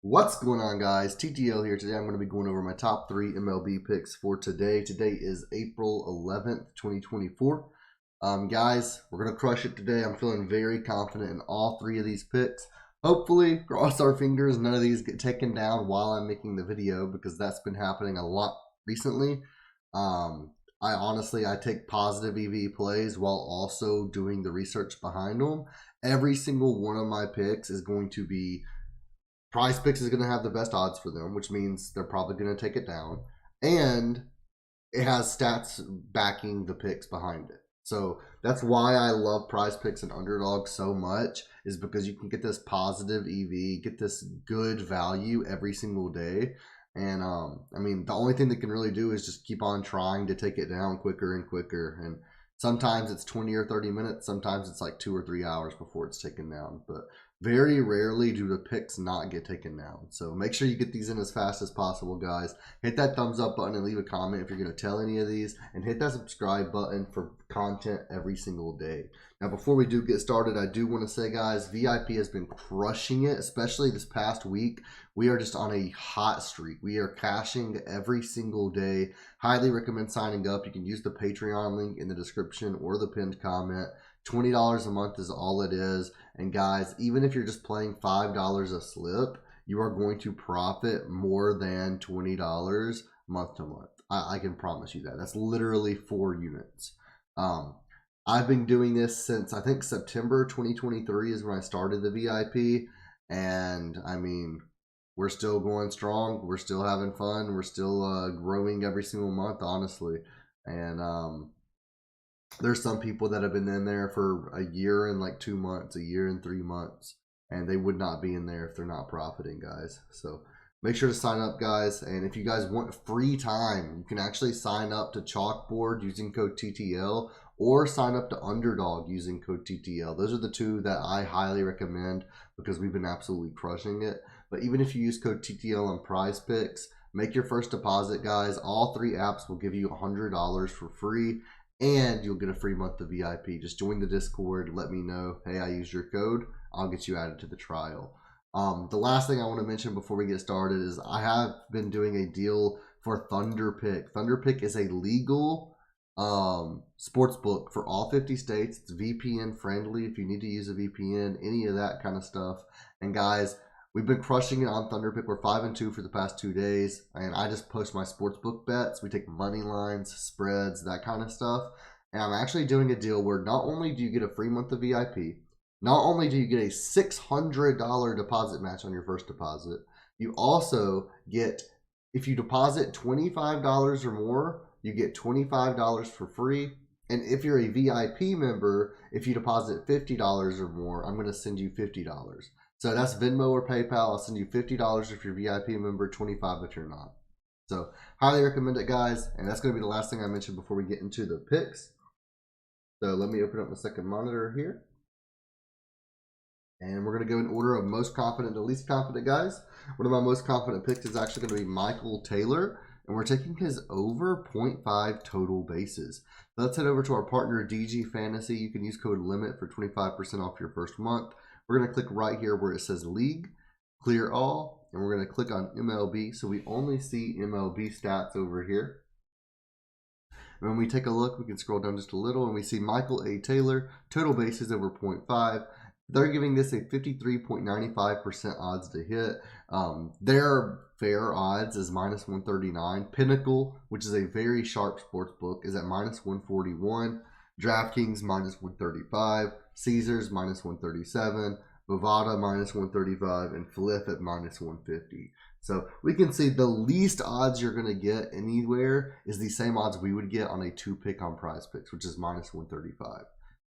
What's going on, guys? TTL here. Today I'm going to be going over my top 3 MLB picks for today. Today is April 11th, 2024. Guys, we're going to crush it today. I'm feeling very confident in all 3 of these picks. Hopefully, cross our fingers, none of these get taken down while I'm making the video, because that's been happening a lot recently. I take positive EV plays while also doing the research behind them. Every single one of my picks is going to be PrizePicks is going to have the best odds for them, which means they're probably going to take it down. And it has stats backing the picks behind it. So that's why I love PrizePicks and UnderDog so much, is because you can get this positive EV, get this good value every single day. And I mean, the only thing they can really do is just keep on trying to take it down quicker and quicker. And sometimes it's 20 or 30 minutes. Sometimes it's like 2 or 3 hours before it's taken down. But very rarely do the picks not get taken down. So make sure you get these in as fast as possible, guys. Hit that thumbs up button and leave a comment if you're going to tell any of these. And hit that subscribe button for content every single day. Now, before we do get started, I do want to say, guys, VIP has been crushing it, especially this past week. We are just on a hot streak. We are cashing every single day. Highly recommend signing up. You can use the Patreon link in the description or the pinned comment. $20 a month is all it is. And guys, even if you're just playing $5 a slip, you are going to profit more than $20 month to month. I can promise you that. That's literally 4 units. I've been doing this since, I think, September 2023 is when I started the VIP. And I mean, we're still going strong. We're still having fun. We're still growing every single month, honestly. And there's some people that have been in there for a year and like 2 months, a year and 3 months, and they would not be in there if they're not profiting, guys. So make sure to sign up, guys. And if you guys want free time, you can actually sign up to Chalkboard using code TTL, or sign up to UnderDog using code TTL. Those are the 2 that I highly recommend because we've been absolutely crushing it. But even if you use code TTL on PrizePicks, make your first deposit, guys. All 3 apps will give you $100 for free. And you'll get a free month of VIP. Just join the Discord. Let me know, hey, I used your code. I'll get you added to the trial. The last thing I want to mention before we get started is I have been doing a deal for ThunderPick. ThunderPick is a legal sports book for all 50 states. It's VPN friendly if you need to use a VPN, any of that kind of stuff. And guys, we've been crushing it on ThunderPick. We're 5-2 for the past 2 days. And I just post my sportsbook bets. We take money lines, spreads, that kind of stuff. And I'm actually doing a deal where not only do you get a free month of VIP, not only do you get a $600 deposit match on your first deposit, you also get, if you deposit $25 or more, you get $25 for free. And if you're a VIP member, if you deposit $50 or more, I'm going to send you $50. So that's Venmo or PayPal. I'll send you $50 if you're a VIP member, $25 if you're not. So highly recommend it, guys. And that's going to be the last thing I mentioned before we get into the picks. So let me open up my second monitor here. And we're going to go in order of most confident to least confident, guys. One of my most confident picks is actually going to be Michael Taylor. And we're taking his over 0.5 total bases. So let's head over to our partner, DG Fantasy. You can use code LIMIT for 25% off your first month. We're going to click right here where it says League, clear all, and we're going to click on MLB. So we only see MLB stats over here. And when we take a look, we can scroll down just a little and we see Michael A. Taylor, total bases over 0.5. They're giving this a 53.95% odds to hit. Their fair odds is -139. Pinnacle, which is a very sharp sports book, is at -141. DraftKings -135. Caesars -137. Bovada -135. And Flip at -150. So we can see the least odds you're going to get anywhere is the same odds we would get on a 2-pick on PrizePicks, which is -135.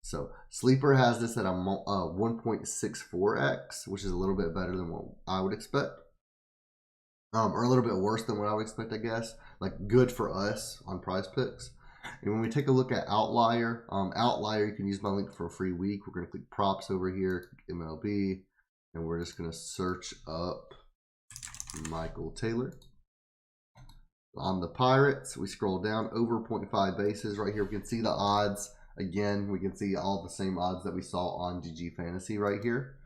So Sleeper has this at a 1.64x, which is a little bit better than what I would expect. Or a little bit worse than what I would expect, I guess. Like good for us on PrizePicks. And when we take a look at Outlier, Outlier, you can use my link for a free week. We're going to click props over here, click MLB, and we're just going to search up Michael Taylor. On the Pirates, we scroll down over 0.5 bases. Right here, we can see the odds. Again, we can see all the same odds that we saw on DG Fantasy right here.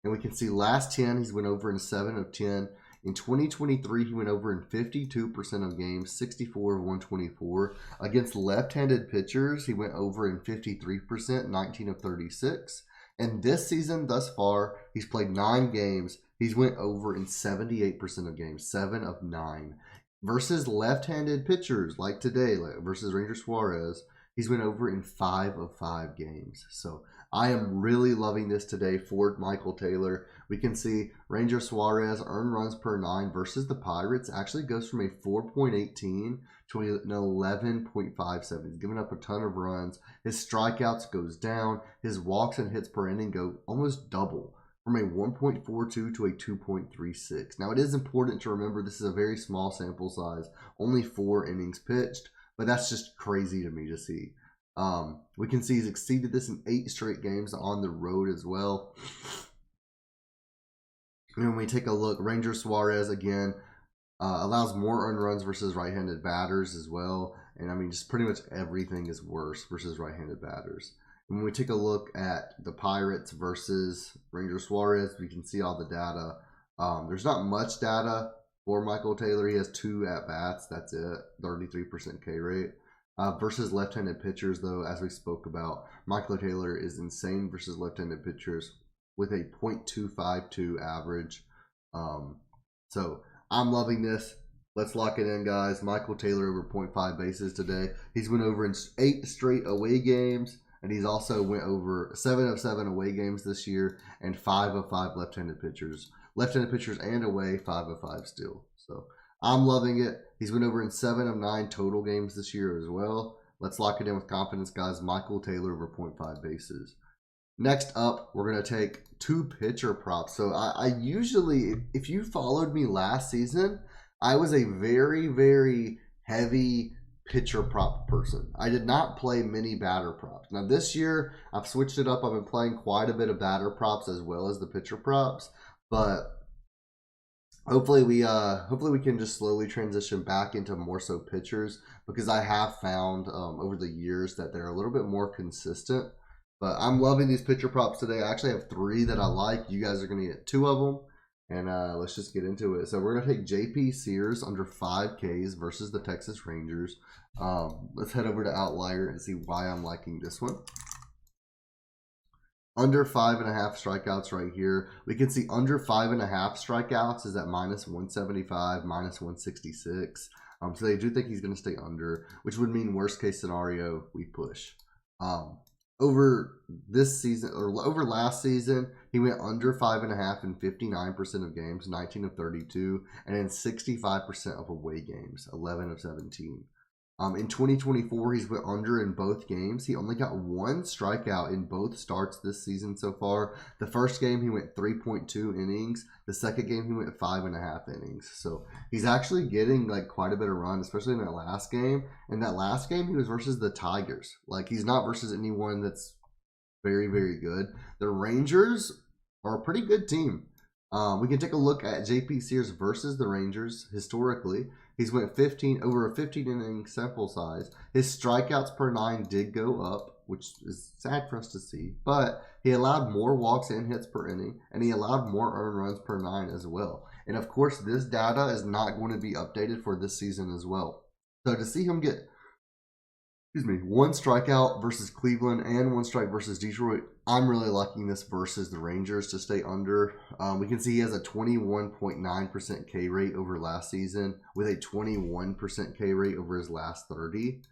And we can see last 10, he's went over in 7 of 10. In 2023, he went over in 52% of games, 64 of 124. Against left-handed pitchers, he went over in 53%, 19 of 36. And this season, thus far, he's played 9 games. He's went over in 78% of games, 7 of 9. Versus left-handed pitchers, like today, versus Ranger Suarez, he's went over in 5 of 5 games. So I am really loving this today for Michael Taylor. We can see Ranger Suarez earned runs per 9 versus the Pirates actually goes from a 4.18 to an 11.57. He's given up a ton of runs. His strikeouts goes down. His walks and hits per inning go almost double from a 1.42 to a 2.36. Now, it is important to remember this is a very small sample size, only 4 innings pitched, but that's just crazy to me to see. We can see he's exceeded this in 8 straight games on the road as well. And when we take a look, Ranger Suarez again allows more earned runs versus right-handed batters as well. And I mean, just pretty much everything is worse versus right-handed batters. And when we take a look at the Pirates versus Ranger Suarez, we can see all the data. There's not much data for Michael Taylor. He has 2 at-bats. That's it. 33% K rate. Versus left-handed pitchers, though, as we spoke about, Michael Taylor is insane versus left-handed pitchers with a .252 average. So I'm loving this. Let's lock it in, guys. Michael Taylor over 0.5 bases today. He's went over in 8 straight away games, and he's also went over 7 of 7 away games this year and 5 of 5 left-handed pitchers. Left-handed pitchers and away, 5 of 5 still. So I'm loving it. He's went over in 7 of 9 total games this year as well. Let's lock it in with confidence, guys. Michael Taylor over 0.5 bases. Next up, we're going to take 2 pitcher props. So I usually, if you followed me last season, I was a very, very heavy pitcher prop person. I did not play many batter props. Now this year, I've switched it up. I've been playing quite a bit of batter props as well as the pitcher props. But hopefully we can just slowly transition back into more so pitchers, because I have found over the years that they're a little bit more consistent. But I'm loving these pitcher props today. I actually have 3 that I like. You guys are going to get 2 of them. And let's just get into it. So we're going to take JP Sears under 5 Ks versus the Texas Rangers. Let's head over to Outlier and see why I'm liking this one. Under 5.5 strikeouts right here. We can see under 5.5 strikeouts is at -175, -166. So they do think he's going to stay under, which would mean worst case scenario, we push. Over this season, or over last season, he went under 5.5 in 59% of games, 19 of 32, and in 65% of away games, 11 of 17. In 2024, he's went under in both games. He only got 1 strikeout in both starts this season so far. The first game, he went 3.2 innings. The second game, he went 5.5 innings. So he's actually getting like quite a bit of run, especially in that last game. In that last game, he was versus the Tigers. Like, he's not versus anyone that's very, very good. The Rangers are a pretty good team. We can take a look at JP Sears versus the Rangers historically. He's went over a 15 inning sample size. His strikeouts per 9 did go up, which is sad for us to see, but he allowed more walks and hits per inning, and he allowed more earned runs per 9 as well. And of course, this data is not going to be updated for this season as well. So to see him get 1 strikeout versus Cleveland and 1 strike versus Detroit, I'm really liking this versus the Rangers to stay under. We can see he has a 21.9% K rate over last season with a 21% K rate over his last 30.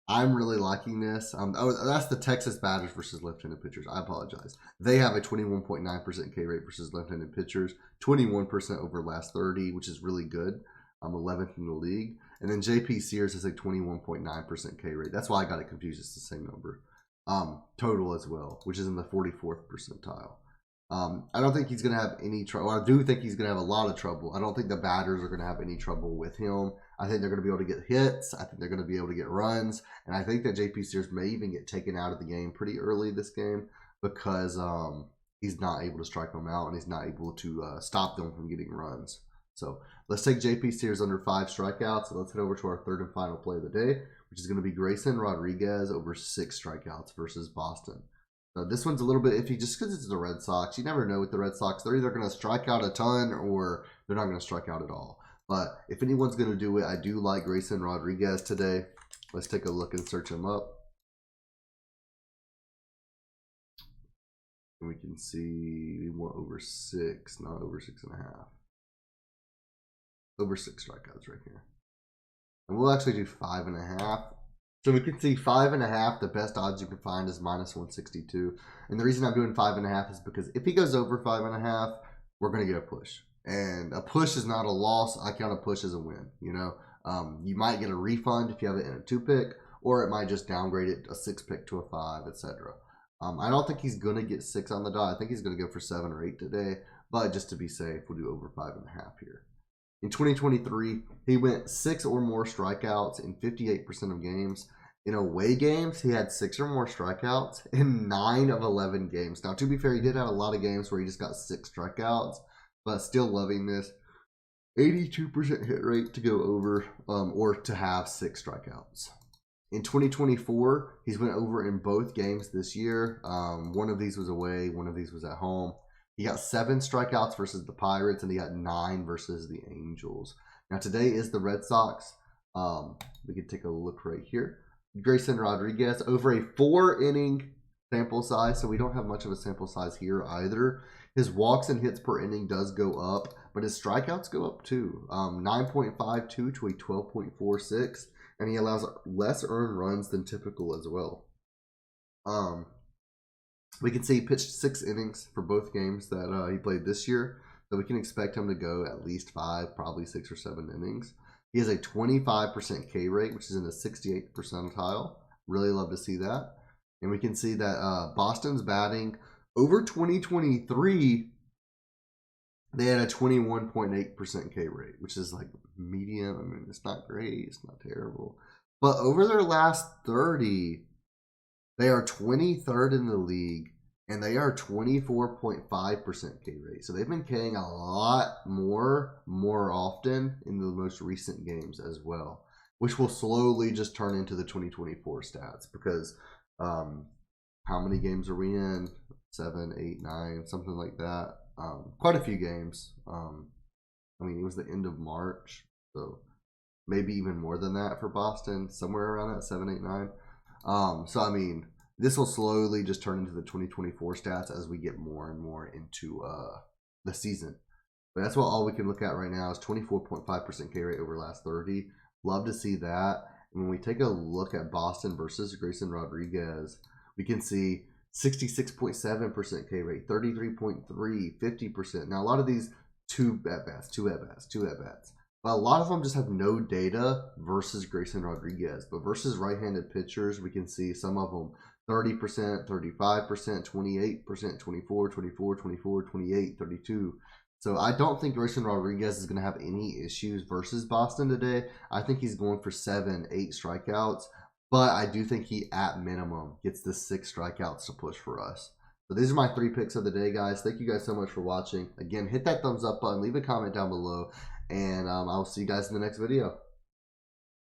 I'm really liking this. That's the Texas batters versus left-handed pitchers. I apologize. They have a 21.9% K rate versus left-handed pitchers, 21% over last 30, which is really good. 11th in the league. And then JP Sears has a 21.9% K rate. That's why I got it confused. It's the same number. Total as well, which is in the 44th percentile. I don't think he's going to have any trouble. I do think he's going to have a lot of trouble. I don't think the batters are going to have any trouble with him. I think they're going to be able to get hits. I think they're going to be able to get runs. And I think that JP Sears may even get taken out of the game pretty early this game because he's not able to strike them out and he's not able to stop them from getting runs. So let's take JP Sears under 5 strikeouts. And let's head over to our 3rd and final play of the day, which is going to be Grayson Rodriguez over 6 strikeouts versus Boston. This one's a little bit iffy just because it's the Red Sox. You never know with the Red Sox. They're either going to strike out a ton or they're not going to strike out at all. But if anyone's going to do it, I do like Grayson Rodriguez today. Let's take a look and search him up. And we can see we want over 6, not over 6.5. Over 6 strikeouts right here. And we'll actually do 5.5. So we can see 5.5. The best odds you can find is -162. And the reason I'm doing 5.5 is because if he goes over 5.5, we're going to get a push. And a push is not a loss. I count a push as a win. You know, you might get a refund if you have it in a 2-pick, or it might just downgrade it a 6-pick to a 5, etc. I don't think he's going to get 6 on the dot. I think he's going to go for 7 or 8 today. But just to be safe, we'll do over 5.5 here. In 2023, he went 6 or more strikeouts in 58% of games. In away games, he had 6 or more strikeouts in 9 of 11 games. Now, to be fair, he did have a lot of games where he just got 6 strikeouts, but still loving this. 82% hit rate to go over or to have 6 strikeouts. In 2024, he's went over in both games this year. One of these was away, one of these was at home. He got 7 strikeouts versus the Pirates, and he got 9 versus the Angels. Now, today is the Red Sox. We can take a look right here. Grayson Rodriguez over a 4-inning sample size, so we don't have much of a sample size here either. His walks and hits per inning does go up, but his strikeouts go up too. 9.52 to a 12.46, and he allows less earned runs than typical as well. We can see he pitched 6 innings for both games that he played this year. So we can expect him to go at least 5, probably 6 or 7 innings. He has a 25% K rate, which is in the 68th percentile. Really love to see that. And we can see that Boston's batting over 2023, they had a 21.8% K rate, which is like medium. I mean, it's not great. It's not terrible. But over their last 30, they are 23rd in the league, and they are 24.5% K rate. So they've been K'ing a lot more often in the most recent games as well, which will slowly just turn into the 2024 stats because how many games are we in? 7, 8, 9, something like that. Quite a few games. I mean, it was the end of March, so maybe even more than that for Boston, somewhere around that 7, 8, 9. So, I mean, this will slowly just turn into the 2024 stats as we get more and more into the season. But that's what all we can look at right now is 24.5% K rate over last 30. Love to see that. And when we take a look at Boston versus Grayson Rodriguez, we can see 66.7% K rate, 33.3, 50%. Now, a lot of these two at-bats. But a lot of them just have no data versus Grayson Rodriguez. But versus right-handed pitchers, we can see some of them 30%, 35%, 28%, 24, 24, 24, 28, 32. So I don't think Grayson Rodriguez is going to have any issues versus Boston today. I think he's going for 7, 8 strikeouts. But I do think he, at minimum, gets the 6 strikeouts to push for us. So these are my 3 picks of the day, guys. Thank you guys so much for watching. Again, hit that thumbs up button. Leave a comment down below. And I'll see you guys in the next video.